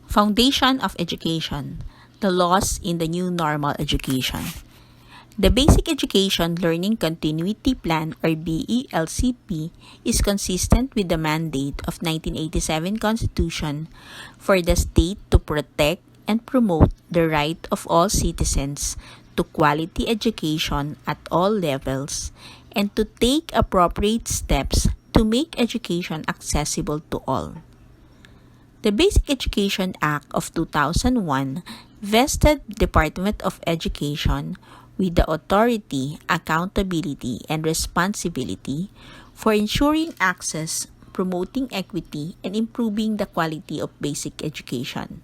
Foundation of education, the laws in the new normal education. The Basic Education Learning Continuity Plan or BELCP is consistent with the mandate of 1987 Constitution for the state to protect and promote the right of all citizens to quality education at all levels and to take appropriate steps to make education accessible to all. The Basic Education Act of 2001 vested Department of Education with the authority, accountability, and responsibility for ensuring access, promoting equity, and improving the quality of basic education.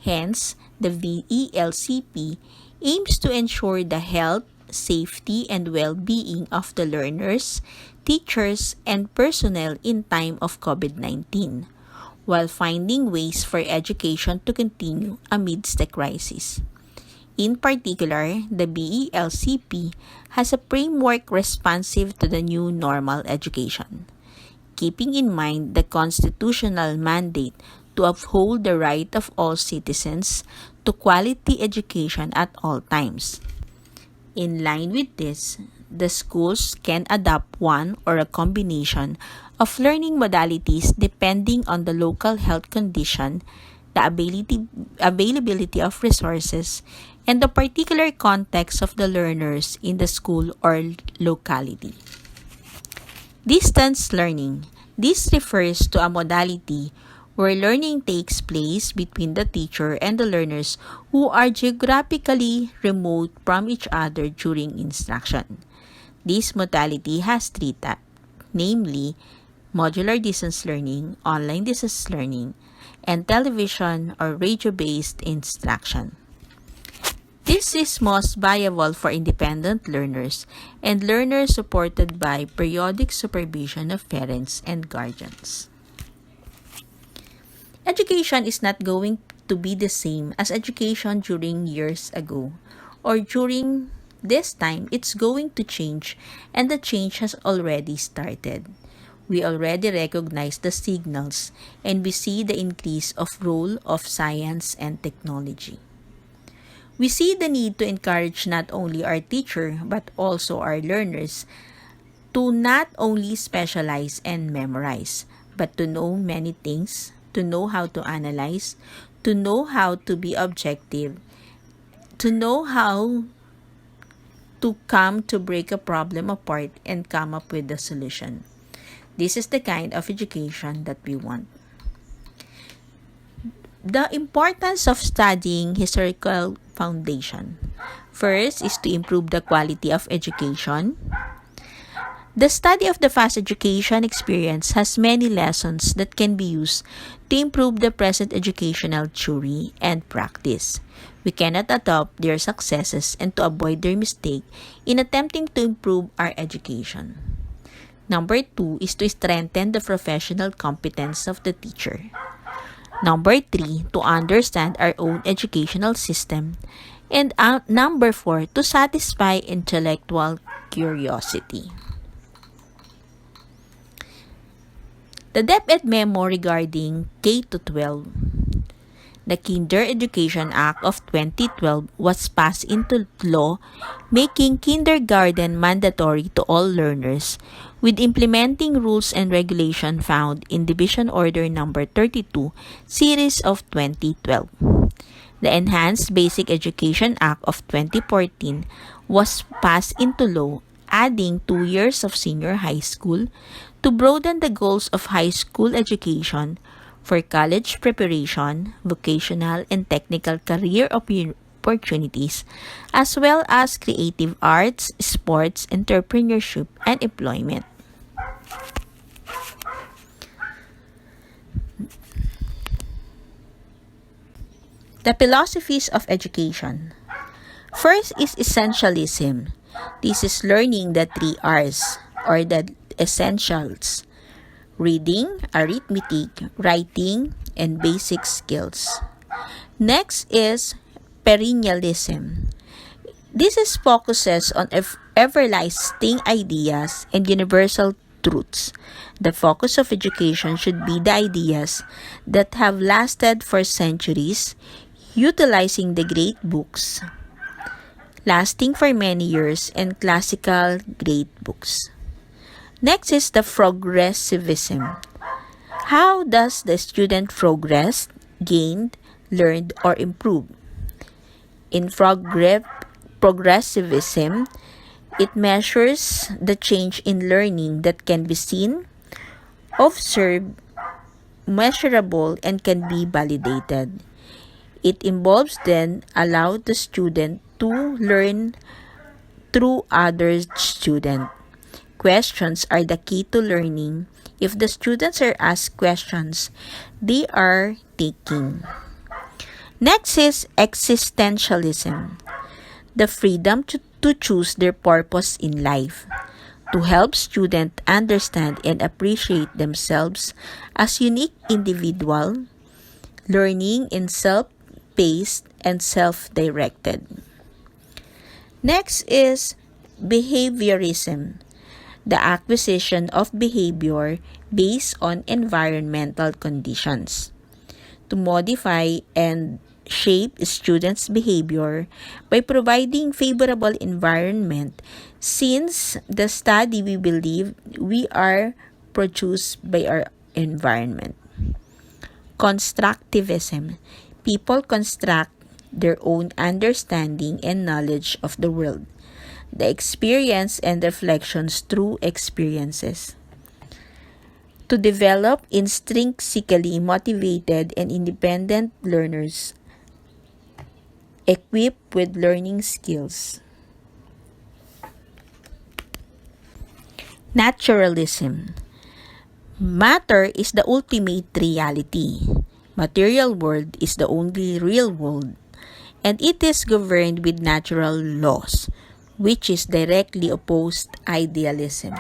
Hence, the BELCP aims to ensure the health, safety, and well-being of the learners, teachers, and personnel in time of COVID-19, while finding ways for education to continue amidst the crisis. In particular, the BELCP has a framework responsive to the new normal education, keeping in mind the constitutional mandate to uphold the right of all citizens to quality education at all times. In line with this, the schools can adopt one or a combination of learning modalities depending on the local health condition, the availability of resources, and the particular context of the learners in the school or locality. Distance learning. This refers to a modality where learning takes place between the teacher and the learners who are geographically remote from each other during instruction. This modality has three types, namely modular distance learning, online distance learning, and television or radio-based instruction. This is most viable for independent learners and learners supported by periodic supervision of parents and guardians. Education is not going to be the same as education during years ago or during this time. It's going to change, and the change has already started. We already recognize the signals and we see the increase of role of science and technology. We see the need to encourage not only our teacher but also our learners to not only specialize and memorize, but to know many things, to know how to analyze, to know how to be objective, to know how to come to break a problem apart and come up with a solution. This is the kind of education that we want. The importance of studying historical foundation. First is to improve the quality of education. The study of the past education experience has many lessons that can be used to improve the present educational theory and practice. We cannot adopt their successes and to avoid their mistake in attempting to improve our education. Number 2 is to strengthen the professional competence of the teacher. Number 3, to understand our own educational system. And number 4, to satisfy intellectual curiosity. The DepEd memo regarding K-12. The Kinder Education Act of 2012 was passed into law, making kindergarten mandatory to all learners, with implementing rules and regulation found in Division Order No. 32, Series of 2012. The Enhanced Basic Education Act of 2014 was passed into law, adding 2 years of senior high school to broaden the goals of high school education for college preparation, vocational and technical career opportunities, as well as creative arts, sports, entrepreneurship, and employment. The philosophies of education. First is essentialism. This is learning the 3 R's or the essentials: reading, arithmetic, writing, and basic skills. Next is perennialism. This is focuses on everlasting ideas and universal truths. The focus of education should be the ideas that have lasted for centuries, utilizing the great books, lasting for many years, and classical great books. Next is the progressivism. How does the student progress, gain, learn, or improve? In progressivism, it measures the change in learning that can be seen, observed, measurable, and can be validated. It involves then allow the student to learn through other students. Questions are the key to learning. If the students are asked questions, they are thinking. Next is existentialism. The freedom to choose their purpose in life, to help students understand and appreciate themselves as unique individuals, learning in self-paced and self-directed. Next is behaviorism, the acquisition of behavior based on environmental conditions, to modify and shape students' behavior by providing favorable environment, since the study we believe we are produced by our environment. Constructivism. People construct their own understanding and knowledge of the world, the experience and reflections through experiences, to develop intrinsically motivated and independent learners equipped with learning skills. Naturalism. Matter is the ultimate reality. Material world is the only real world, and it is governed with natural laws, which is directly opposed idealism.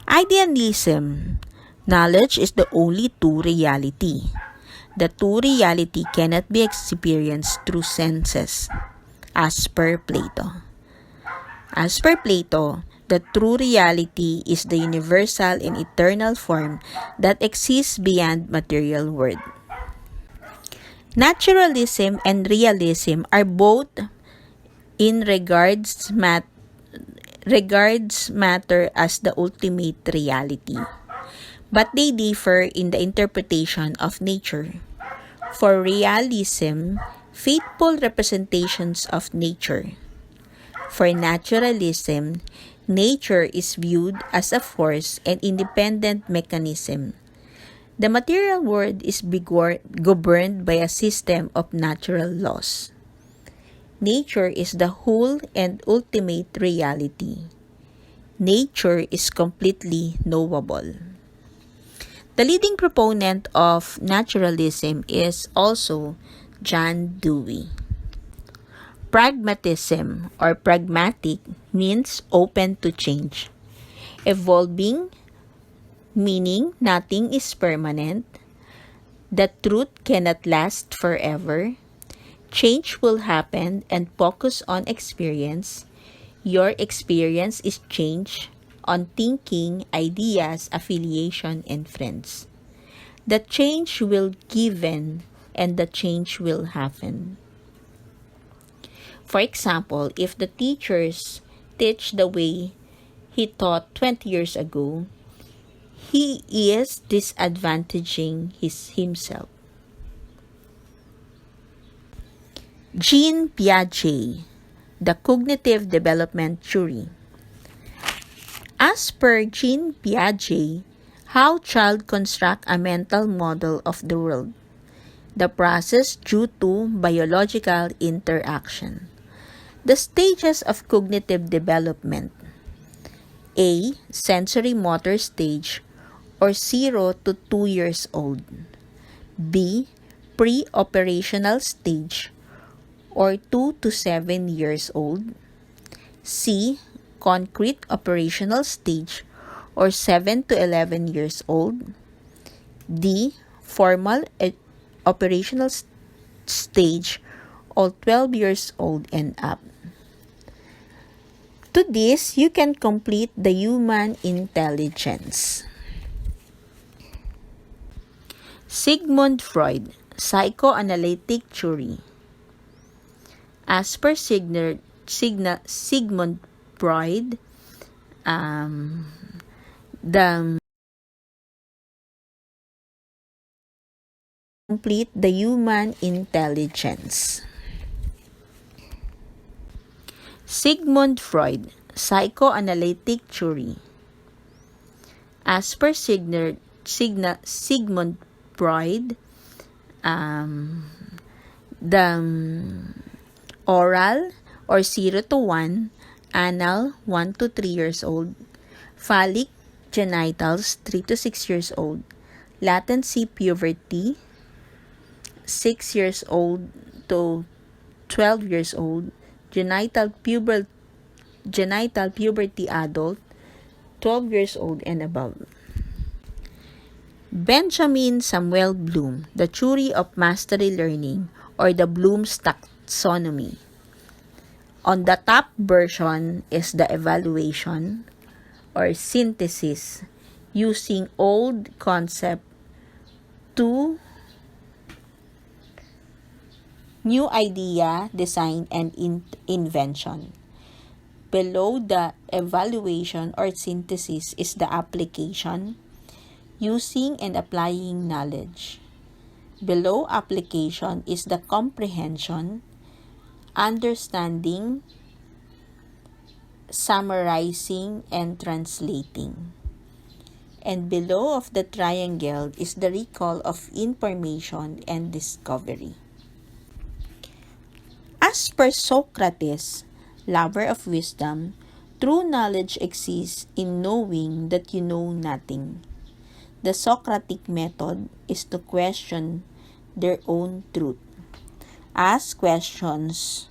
Idealism. Knowledge is the only true reality. The true reality cannot be experienced through senses, as per Plato. As per Plato, the true reality is the universal and eternal form that exists beyond material world. Naturalism and realism are both in regards matter as the ultimate reality, but they differ in the interpretation of nature. For realism, faithful representations of nature. For naturalism, nature is viewed as a force and independent mechanism. The material world is governed by a system of natural laws. Nature is the whole and ultimate reality. Nature is completely knowable. The leading proponent of naturalism is also John Dewey. Pragmatism or pragmatic means open to change. Evolving, meaning nothing is permanent. The truth cannot last forever. Change will happen and focus on experience. Your experience is change on thinking, ideas, affiliation, and friends. The change will given and the change will happen. For example, if the teachers teach the way he taught 20 years ago, he is disadvantaging himself. Jean Piaget, the cognitive development theory. As per Jean Piaget, how child construct a mental model of the world, the process due to biological interaction. The stages of cognitive development. A. Sensory motor stage, or 0 to 2 years old. B. Pre-operational stage, or 2 to 7 years old. C. Concrete operational stage, or 7 to 11 years old. D. Formal operational stage, or 12 years old and up. To this, you can complete the human intelligence. Sigmund Freud, psychoanalytic theory. As per Sigmund Freud, the complete the human intelligence. Sigmund Freud, psychoanalytic theory. As per Sigmund Freud, the oral or 0 to 1, anal 1 to 3 years old, phallic genitals 3 to 6 years old, latency puberty 6 years old to 12 years old, genital puberty adult 12 years old and above. Benjamin Samuel Bloom, The Theory of Mastery Learning, or the Bloom's Taxonomy. On the top version is the evaluation or synthesis using old concept to new idea, design, and invention. Below the evaluation or synthesis is the application, using and applying knowledge. Below application is the comprehension, understanding, summarizing, and translating. And below of the triangle is the recall of information and discovery. As per Socrates, lover of wisdom, true knowledge exists in knowing that you know nothing. The Socratic method is to question their own truth. Ask questions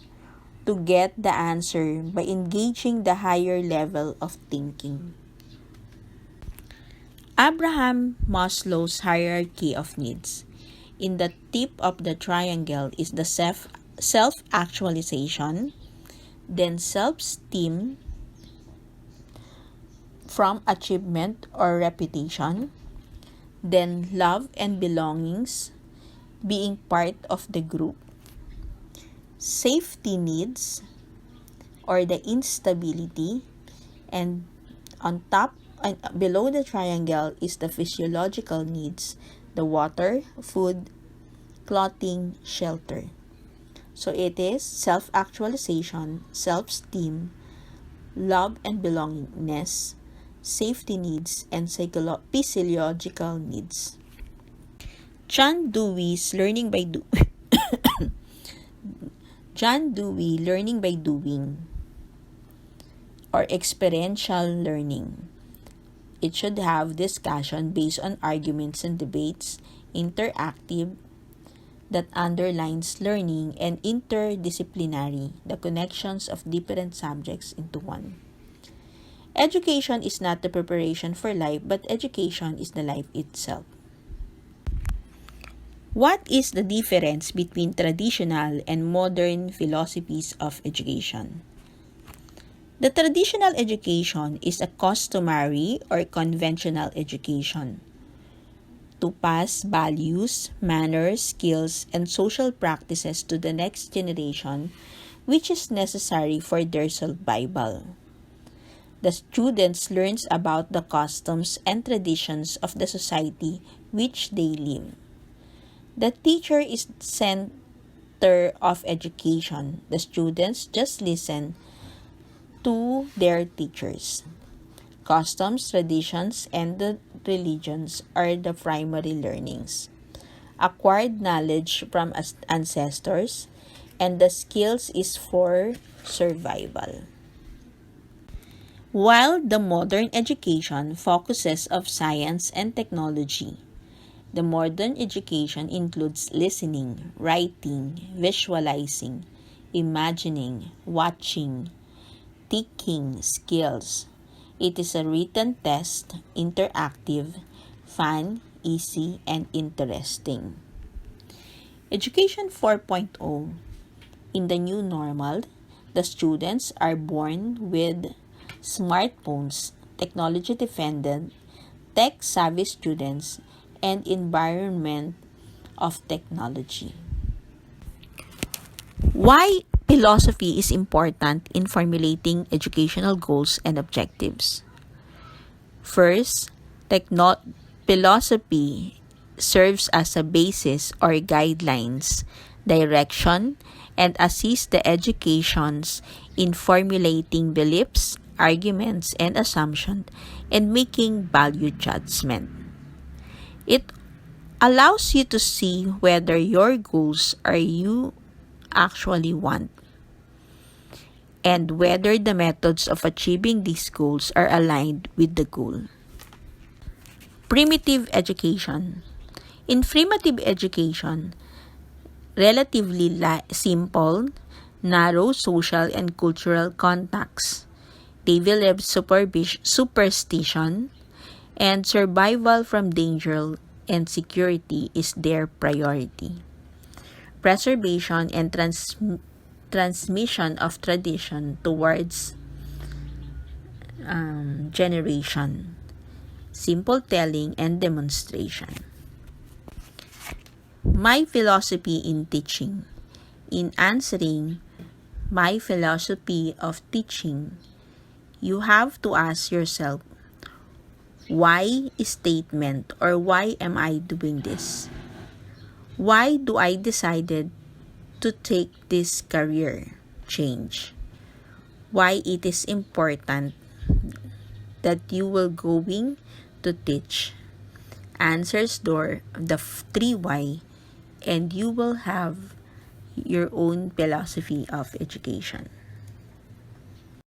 to get the answer by engaging the higher level of thinking. Abraham Maslow's hierarchy of needs. In the tip of the triangle is the self-actualization, then self-esteem from achievement or reputation, then love and belongings, being part of the group, safety needs or the instability, and on top and below the triangle is the physiological needs, the water, food, clothing, shelter. So it is self-actualization, self-esteem, love and belongingness, safety needs, and physiological needs. John Dewey's learning by John Dewey learning by doing or experiential learning. It should have discussion based on arguments and debates, interactive, that underlines learning, and interdisciplinary, the connections of different subjects into one. Education is not the preparation for life, but education is the life itself. What is the difference between traditional and modern philosophies of education? The traditional education is a customary or conventional education to pass values, manners, skills, and social practices to the next generation, which is necessary for their survival. The students learn about the customs and traditions of the society which they live. The teacher is the center of education. The students just listen to their teachers. Customs, traditions, and the religions are the primary learnings. Acquired knowledge from ancestors, and the skills is for survival. While the modern education focuses on science and technology, the modern education includes listening, writing, visualizing, imagining, watching, thinking skills. It is a written test, interactive, fun, easy, and interesting. Education 4.0. In the new normal, the students are born with smartphones, technology-dependent, tech-savvy students, and environment of technology. Why philosophy is important in formulating educational goals and objectives? First, philosophy serves as a basis or guidelines, direction, and assists the educations in formulating beliefs, arguments, and assumptions and making value judgment. It allows you to see whether your goals are you actually want and whether the methods of achieving these goals are aligned with the goal. Primitive education. In primitive education, relatively simple, narrow social and cultural contexts, developed superstition, and survival from danger and security is their priority. Preservation and transmission of tradition towards generation. Simple telling and demonstration. My philosophy in teaching. In answering my philosophy of teaching, you have to ask yourself, why statement or why am I doing this? Why do I decided to take this career change? Why it is important that you will going to teach? Answers door the 3 why, and you will have your own philosophy of education.